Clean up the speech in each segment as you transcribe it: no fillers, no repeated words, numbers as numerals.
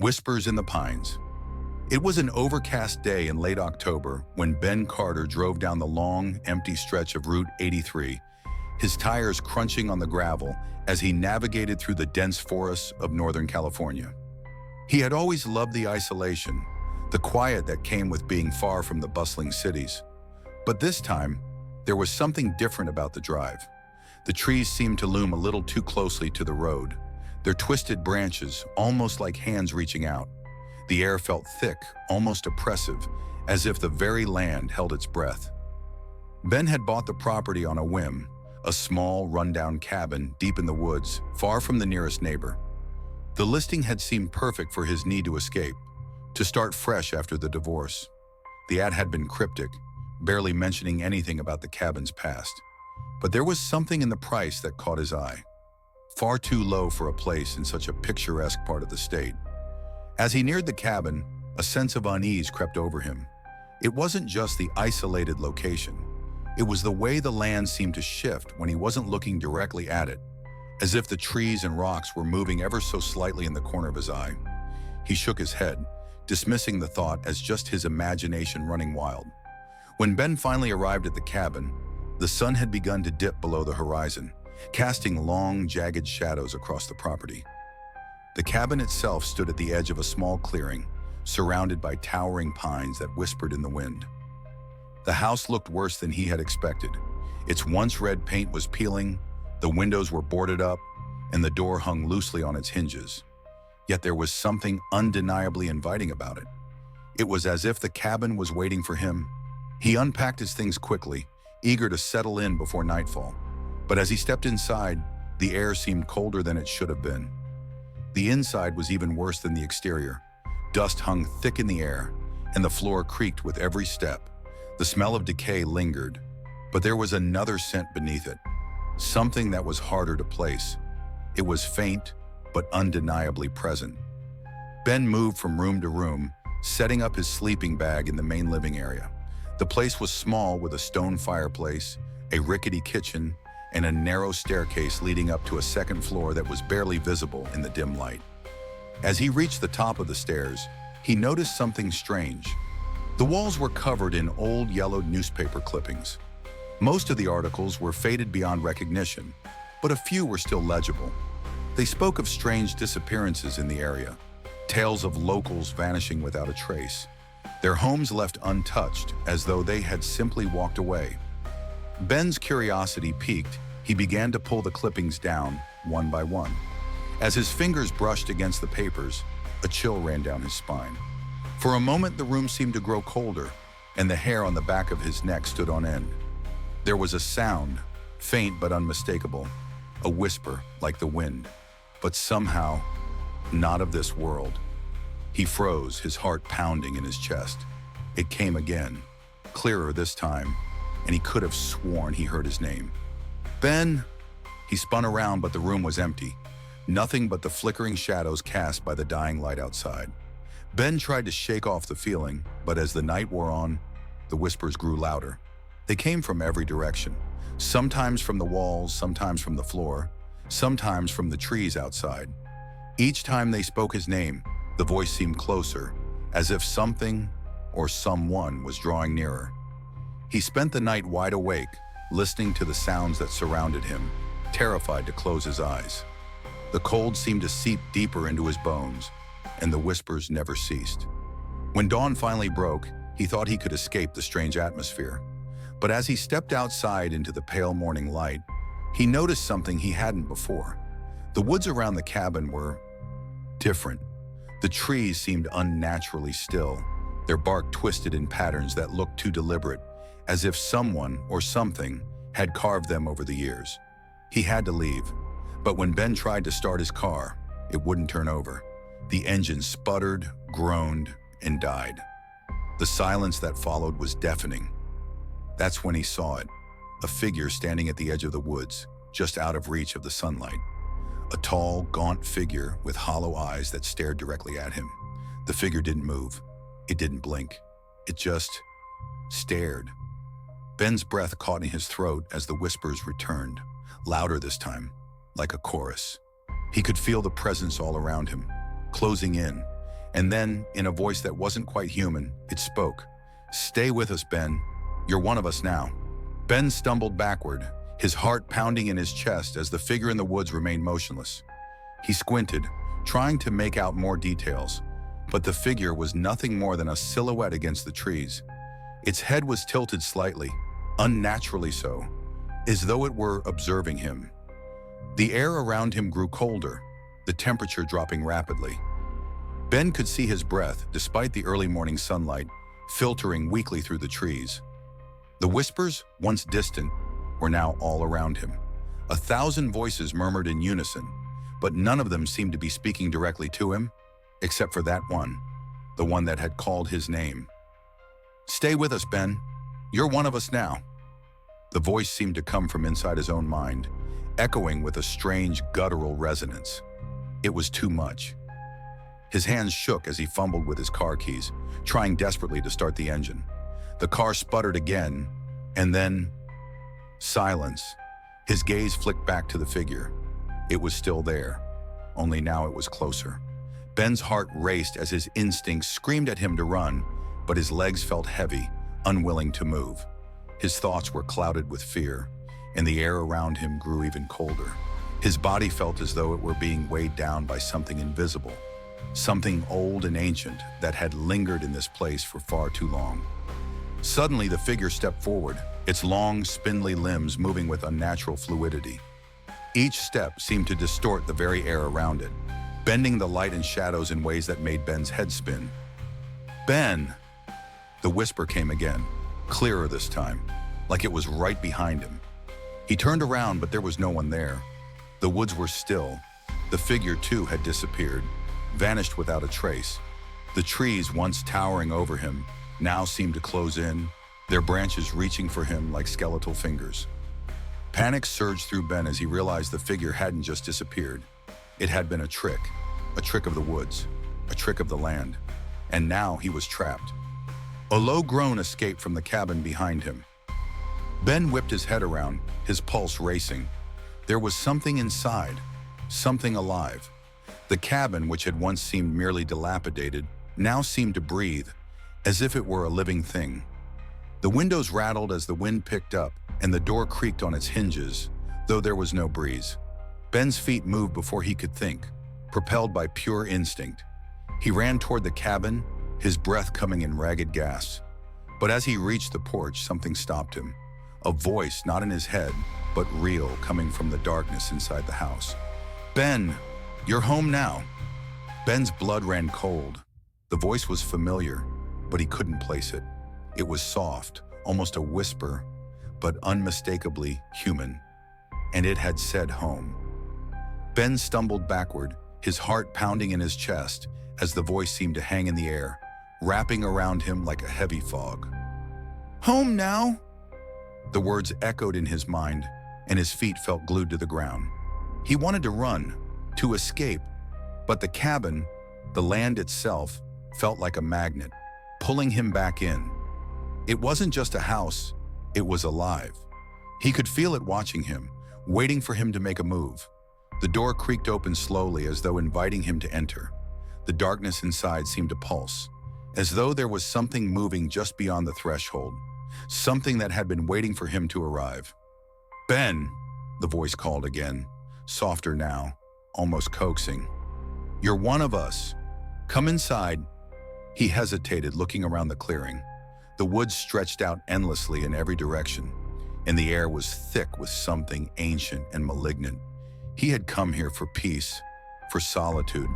Whispers in the Pines. It was an overcast day in late October when Ben Carter drove down the long, empty stretch of Route 83, his tires crunching on the gravel as he navigated through the dense forests of Northern California. He had always loved the isolation, the quiet that came with being far from the bustling cities. But this time, there was something different about the drive. The trees seemed to loom a little too closely to the road, their twisted branches almost like hands reaching out. The air felt thick, almost oppressive, as if the very land held its breath. Ben had bought the property on a whim, a small, rundown cabin deep in the woods, far from the nearest neighbor. The listing had seemed perfect for his need to escape, to start fresh after the divorce. The ad had been cryptic, barely mentioning anything about the cabin's past. But there was something in the price that caught his eye. Far too low for a place in such a picturesque part of the state. As he neared the cabin, a sense of unease crept over him. It wasn't just the isolated location. It was the way the land seemed to shift when he wasn't looking directly at it, as if the trees and rocks were moving ever so slightly in the corner of his eye. He shook his head, dismissing the thought as just his imagination running wild. When Ben finally arrived at the cabin, the sun had begun to dip below the horizon, casting long, jagged shadows across the property. The cabin itself stood at the edge of a small clearing, surrounded by towering pines that whispered in the wind. The house looked worse than he had expected. Its once red paint was peeling, the windows were boarded up, and the door hung loosely on its hinges. Yet there was something undeniably inviting about it. It was as if the cabin was waiting for him. He unpacked his things quickly, eager to settle in before nightfall. But as he stepped inside, the air seemed colder than it should have been. The inside was even worse than the exterior. Dust hung thick in the air, and the floor creaked with every step. The smell of decay lingered, but there was another scent beneath it, something that was harder to place. It was faint, but undeniably present. Ben moved from room to room, setting up his sleeping bag in the main living area. The place was small, with a stone fireplace, a rickety kitchen, and a narrow staircase leading up to a second floor that was barely visible in the dim light. As he reached the top of the stairs, he noticed something strange. The walls were covered in old yellowed newspaper clippings. Most of the articles were faded beyond recognition, but a few were still legible. They spoke of strange disappearances in the area, tales of locals vanishing without a trace, their homes left untouched as though they had simply walked away. Ben's curiosity piqued. He began to pull the clippings down, one by one. As his fingers brushed against the papers, a chill ran down his spine. For a moment, the room seemed to grow colder, and the hair on the back of his neck stood on end. There was a sound, faint but unmistakable, a whisper like the wind, but somehow not of this world. He froze, his heart pounding in his chest. It came again, clearer this time, and he could have sworn he heard his name. Ben! He spun around, but the room was empty. Nothing but the flickering shadows cast by the dying light outside. Ben tried to shake off the feeling, but as the night wore on, the whispers grew louder. They came from every direction, sometimes from the walls, sometimes from the floor, sometimes from the trees outside. Each time they spoke his name, the voice seemed closer, as if something or someone was drawing nearer. He spent the night wide awake, listening to the sounds that surrounded him, terrified to close his eyes. The cold seemed to seep deeper into his bones, and the whispers never ceased. When dawn finally broke, he thought he could escape the strange atmosphere. But as he stepped outside into the pale morning light, he noticed something he hadn't before. The woods around the cabin were different. The trees seemed unnaturally still, their bark twisted in patterns that looked too deliberate, as if someone or something had carved them over the years. He had to leave, but when Ben tried to start his car, it wouldn't turn over. The engine sputtered, groaned, and died. The silence that followed was deafening. That's when he saw it, a figure standing at the edge of the woods, just out of reach of the sunlight. A tall, gaunt figure with hollow eyes that stared directly at him. The figure didn't move. It didn't blink. It just stared. Ben's breath caught in his throat as the whispers returned, louder this time, like a chorus. He could feel the presence all around him, closing in, And then, in a voice that wasn't quite human, it spoke. "Stay with us, Ben. You're one of us now." Ben stumbled backward, his heart pounding in his chest as the figure in the woods remained motionless. He squinted, trying to make out more details, but the figure was nothing more than a silhouette against the trees. Its head was tilted slightly, unnaturally so, as though it were observing him. The air around him grew colder, the temperature dropping rapidly. Ben could see his breath, despite the early morning sunlight, filtering weakly through the trees. The whispers, once distant, were now all around him. 1,000 voices murmured in unison, but none of them seemed to be speaking directly to him, except for that one, the one that had called his name. "Stay with us, Ben. You're one of us now." The voice seemed to come from inside his own mind, echoing with a strange guttural resonance. It was too much. His hands shook as he fumbled with his car keys, trying desperately to start the engine. The car sputtered again, and then silence. His gaze flicked back to the figure. It was still there, only now it was closer. Ben's heart raced as his instincts screamed at him to run, but his legs felt heavy, unwilling to move. His thoughts were clouded with fear, and the air around him grew even colder. His body felt as though it were being weighed down by something invisible, something old and ancient that had lingered in this place for far too long. Suddenly, the figure stepped forward, its long, spindly limbs moving with unnatural fluidity. Each step seemed to distort the very air around it, bending the light and shadows in ways that made Ben's head spin. "Ben!" The whisper came again, clearer this time, like it was right behind him. He turned around, but there was no one there. The woods were still. The figure, too, had disappeared, vanished without a trace. The trees, once towering over him, now seemed to close in, their branches reaching for him like skeletal fingers. Panic surged through Ben as he realized the figure hadn't just disappeared. It had been a trick of the woods, a trick of the land, and now he was trapped. A low groan escaped from the cabin behind him. Ben whipped his head around, his pulse racing. There was something inside, something alive. The cabin, which had once seemed merely dilapidated, now seemed to breathe, as if it were a living thing. The windows rattled as the wind picked up, and the door creaked on its hinges, though there was no breeze. Ben's feet moved before he could think, propelled by pure instinct. He ran toward the cabin, his breath coming in ragged gasps. But as he reached the porch, something stopped him. A voice, not in his head, but real, coming from the darkness inside the house. "Ben, you're home now." Ben's blood ran cold. The voice was familiar, but he couldn't place it. It was soft, almost a whisper, but unmistakably human. And it had said home. Ben stumbled backward, his heart pounding in his chest as the voice seemed to hang in the air, wrapping around him like a heavy fog. "Home now?" The words echoed in his mind, and his feet felt glued to the ground. He wanted to run, to escape, but the cabin, the land itself, felt like a magnet, pulling him back in. It wasn't just a house, it was alive. He could feel it watching him, waiting for him to make a move. The door creaked open slowly as though inviting him to enter. The darkness inside seemed to pulse, as though there was something moving just beyond the threshold, something that had been waiting for him to arrive. "Ben," the voice called again, softer now, almost coaxing. "You're one of us. Come inside." He hesitated, looking around the clearing. The woods stretched out endlessly in every direction, and the air was thick with something ancient and malignant. He had come here for peace, for solitude,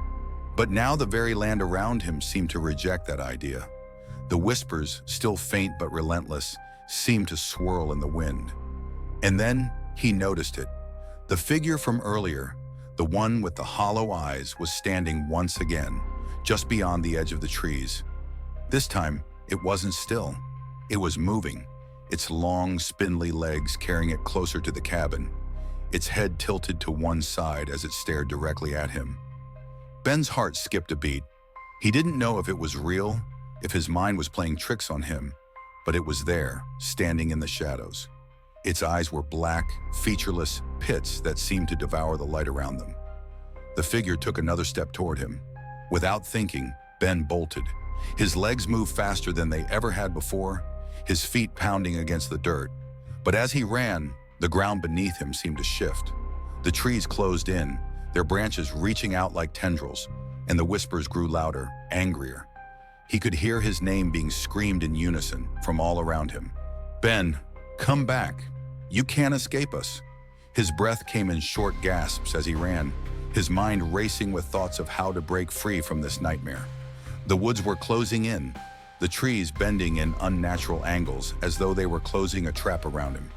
but now the very land around him seemed to reject that idea. The whispers, still faint but relentless, seemed to swirl in the wind. And then he noticed it. The figure from earlier, the one with the hollow eyes, was standing once again, just beyond the edge of the trees. This time, it wasn't still. It was moving, its long, spindly legs carrying it closer to the cabin, its head tilted to one side as it stared directly at him. Ben's heart skipped a beat. He didn't know if it was real, if his mind was playing tricks on him, but it was there, standing in the shadows. Its eyes were black, featureless pits that seemed to devour the light around them. The figure took another step toward him. Without thinking, Ben bolted. His legs moved faster than they ever had before, his feet pounding against the dirt. But as he ran, the ground beneath him seemed to shift. The trees closed in, their branches reaching out like tendrils, and the whispers grew louder, angrier. He could hear his name being screamed in unison from all around him. Ben, come back. You can't escape us. His breath came in short gasps as he ran, his mind racing with thoughts of how to break free from this nightmare. The woods were closing in, the trees bending in unnatural angles as though they were closing a trap around him.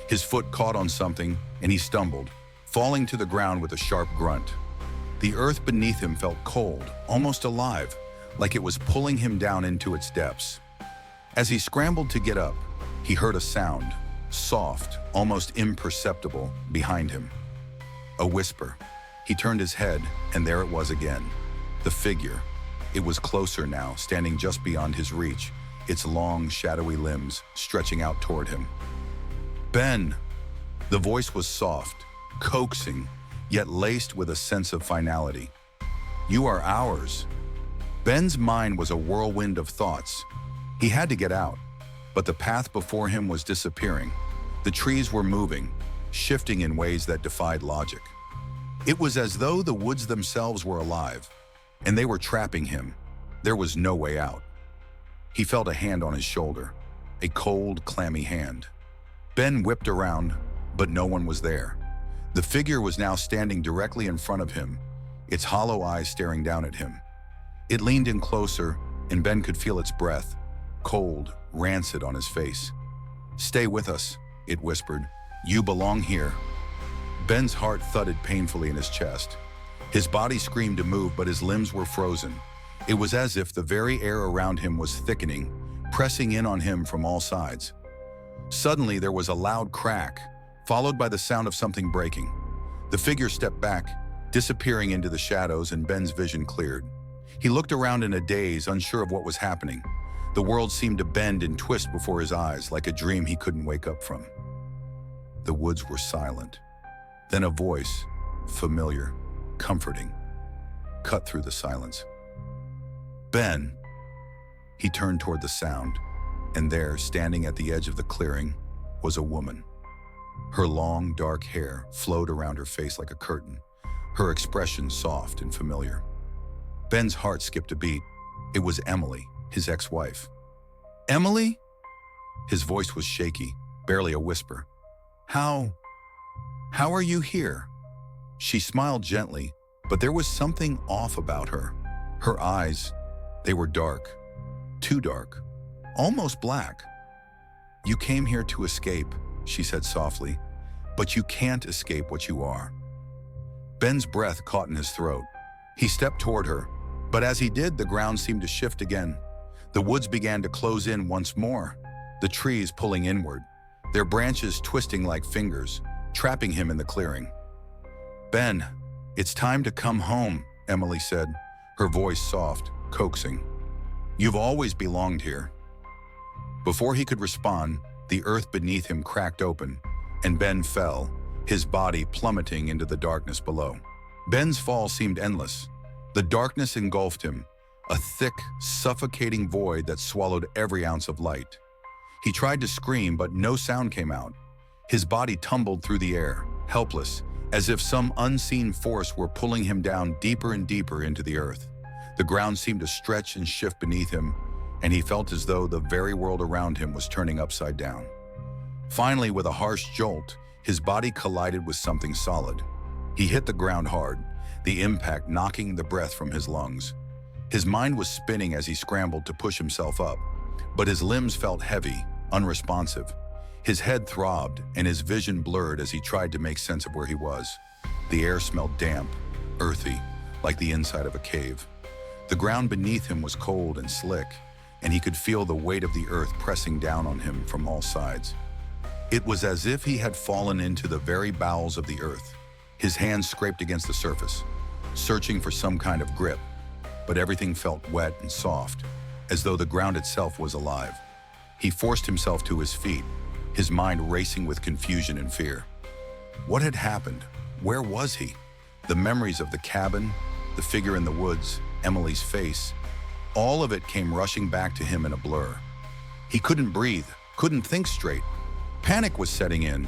His foot caught on something and he stumbled, falling to the ground with a sharp grunt. The earth beneath him felt cold, almost alive, like it was pulling him down into its depths. As he scrambled to get up, he heard a sound, soft, almost imperceptible, behind him. A whisper. He turned his head, and there it was again. The figure. It was closer now, standing just beyond his reach, its long, shadowy limbs stretching out toward him. Ben! The voice was soft, coaxing, yet laced with a sense of finality. You are ours. Ben's mind was a whirlwind of thoughts. He had to get out, but the path before him was disappearing. The trees were moving, shifting in ways that defied logic. It was as though the woods themselves were alive, and they were trapping him. There was no way out. He felt a hand on his shoulder, a cold, clammy hand. Ben whipped around, but no one was there. The figure was now standing directly in front of him, its hollow eyes staring down at him. It leaned in closer, and Ben could feel its breath, cold, rancid on his face. Stay with us, it whispered. You belong here. Ben's heart thudded painfully in his chest. His body screamed to move, but his limbs were frozen. It was as if the very air around him was thickening, pressing in on him from all sides. Suddenly, there was a loud crack, followed by the sound of something breaking. The figure stepped back, disappearing into the shadows, and Ben's vision cleared. He looked around in a daze, unsure of what was happening. The world seemed to bend and twist before his eyes, like a dream he couldn't wake up from. The woods were silent. Then a voice, familiar, comforting, cut through the silence. Ben! He turned toward the sound, and there, standing at the edge of the clearing, was a woman. Her long, dark hair flowed around her face like a curtain, her expression soft and familiar. Ben's heart skipped a beat. It was Emily, his ex-wife. Emily? His voice was shaky, barely a whisper. How are you here? She smiled gently, but there was something off about her. Her eyes, they were dark, too dark, almost black. You came here to escape, she said softly, but you can't escape what you are. Ben's breath caught in his throat. He stepped toward her, but as he did, the ground seemed to shift again. The woods began to close in once more, the trees pulling inward, their branches twisting like fingers, trapping him in the clearing. Ben, it's time to come home, Emily said, her voice soft, coaxing. You've always belonged here. Before he could respond, the earth beneath him cracked open, and Ben fell, his body plummeting into the darkness below. Ben's fall seemed endless. The darkness engulfed him, a thick, suffocating void that swallowed every ounce of light. He tried to scream, but no sound came out. His body tumbled through the air, helpless, as if some unseen force were pulling him down deeper and deeper into the earth. The ground seemed to stretch and shift beneath him, and he felt as though the very world around him was turning upside down. Finally, with a harsh jolt, his body collided with something solid. He hit the ground hard, the impact knocking the breath from his lungs. His mind was spinning as he scrambled to push himself up, but his limbs felt heavy, unresponsive. His head throbbed and his vision blurred as he tried to make sense of where he was. The air smelled damp, earthy, like the inside of a cave. The ground beneath him was cold and slick, and he could feel the weight of the earth pressing down on him from all sides. It was as if he had fallen into the very bowels of the earth. His hands scraped against the surface, searching for some kind of grip, but everything felt wet and soft, as though the ground itself was alive. He forced himself to his feet, his mind racing with confusion and fear. What had happened? Where was he? The memories of the cabin, the figure in the woods, Emily's face. All of it came rushing back to him in a blur. He couldn't breathe, couldn't think straight. Panic was setting in.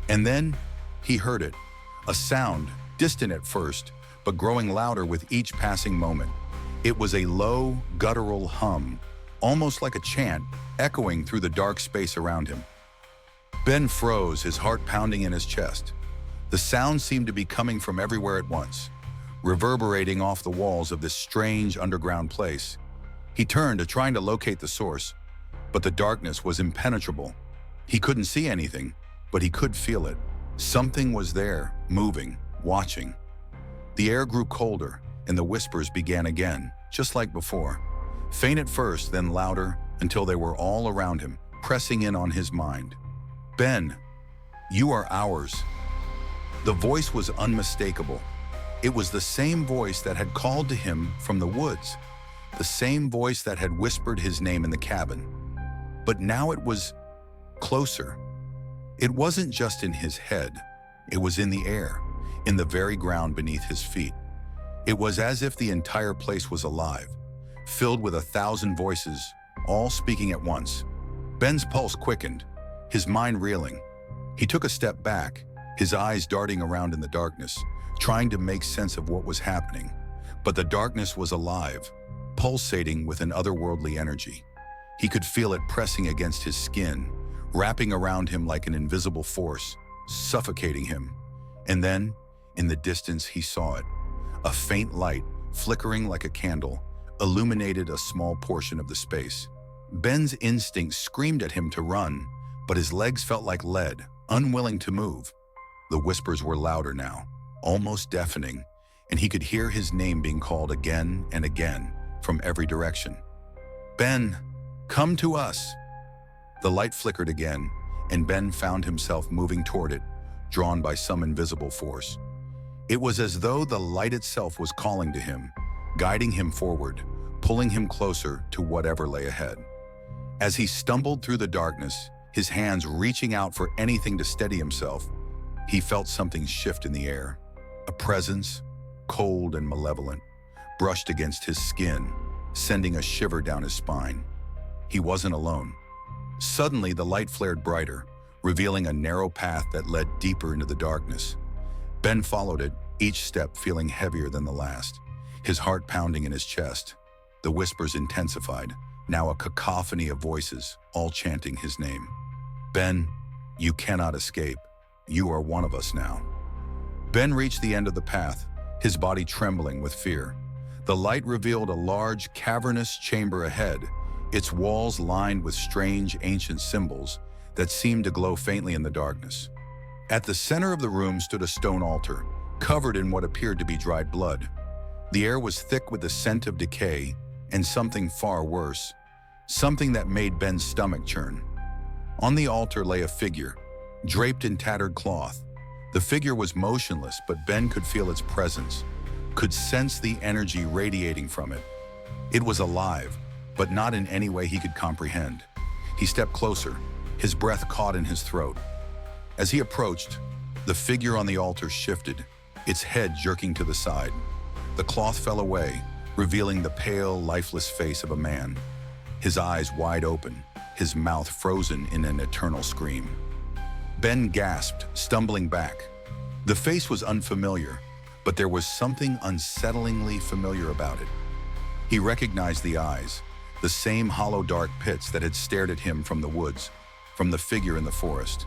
And then he heard it. A sound, distant at first, but growing louder with each passing moment. It was a low, guttural hum, almost like a chant, echoing through the dark space around him. Ben froze, his heart pounding in his chest. The sound seemed to be coming from everywhere at once, reverberating off the walls of this strange underground place. He turned, trying to locate the source, but the darkness was impenetrable. He couldn't see anything, but he could feel it. Something was there, moving, watching. The air grew colder, and the whispers began again, just like before. Faint at first, then louder, until they were all around him, pressing in on his mind. Ben, you are ours. The voice was unmistakable. It was the same voice that had called to him from the woods, the same voice that had whispered his name in the cabin. But now it was closer. It wasn't just in his head. It was in the air, in the very ground beneath his feet. It was as if the entire place was alive, filled with 1,000 voices, all speaking at once. Ben's pulse quickened, his mind reeling. He took a step back, his eyes darting around in the darkness, trying to make sense of what was happening. But the darkness was alive, pulsating with an otherworldly energy. He could feel it pressing against his skin, wrapping around him like an invisible force, suffocating him. And then, in the distance, he saw it. A faint light, flickering like a candle, illuminated a small portion of the space. Ben's instinct screamed at him to run, but his legs felt like lead, unwilling to move. The whispers were louder now, almost deafening, and he could hear his name being called again and again from every direction. Ben, come to us. The light flickered again, and Ben found himself moving toward it, drawn by some invisible force. It was as though the light itself was calling to him, guiding him forward, pulling him closer to whatever lay ahead. As he stumbled through the darkness, his hands reaching out for anything to steady himself, he felt something shift in the air. A presence, cold and malevolent, brushed against his skin, sending a shiver down his spine. He wasn't alone. Suddenly, the light flared brighter, revealing a narrow path that led deeper into the darkness. Ben followed it, each step feeling heavier than the last, his heart pounding in his chest. The whispers intensified, now a cacophony of voices, all chanting his name. Ben, you cannot escape. You are one of us now. Ben reached the end of the path, his body trembling with fear. The light revealed a large, cavernous chamber ahead, its walls lined with strange, ancient symbols that seemed to glow faintly in the darkness. At the center of the room stood a stone altar, covered in what appeared to be dried blood. The air was thick with the scent of decay and something far worse, something that made Ben's stomach churn. On the altar lay a figure, draped in tattered cloth. The figure was motionless, but Ben could feel its presence, could sense the energy radiating from it. It was alive, but not in any way he could comprehend. He stepped closer, his breath caught in his throat. As he approached, the figure on the altar shifted, its head jerking to the side. The cloth fell away, revealing the pale, lifeless face of a man, his eyes wide open, his mouth frozen in an eternal scream. Ben gasped, stumbling back. The face was unfamiliar, but there was something unsettlingly familiar about it. He recognized the eyes, the same hollow dark pits that had stared at him from the woods, from the figure in the forest.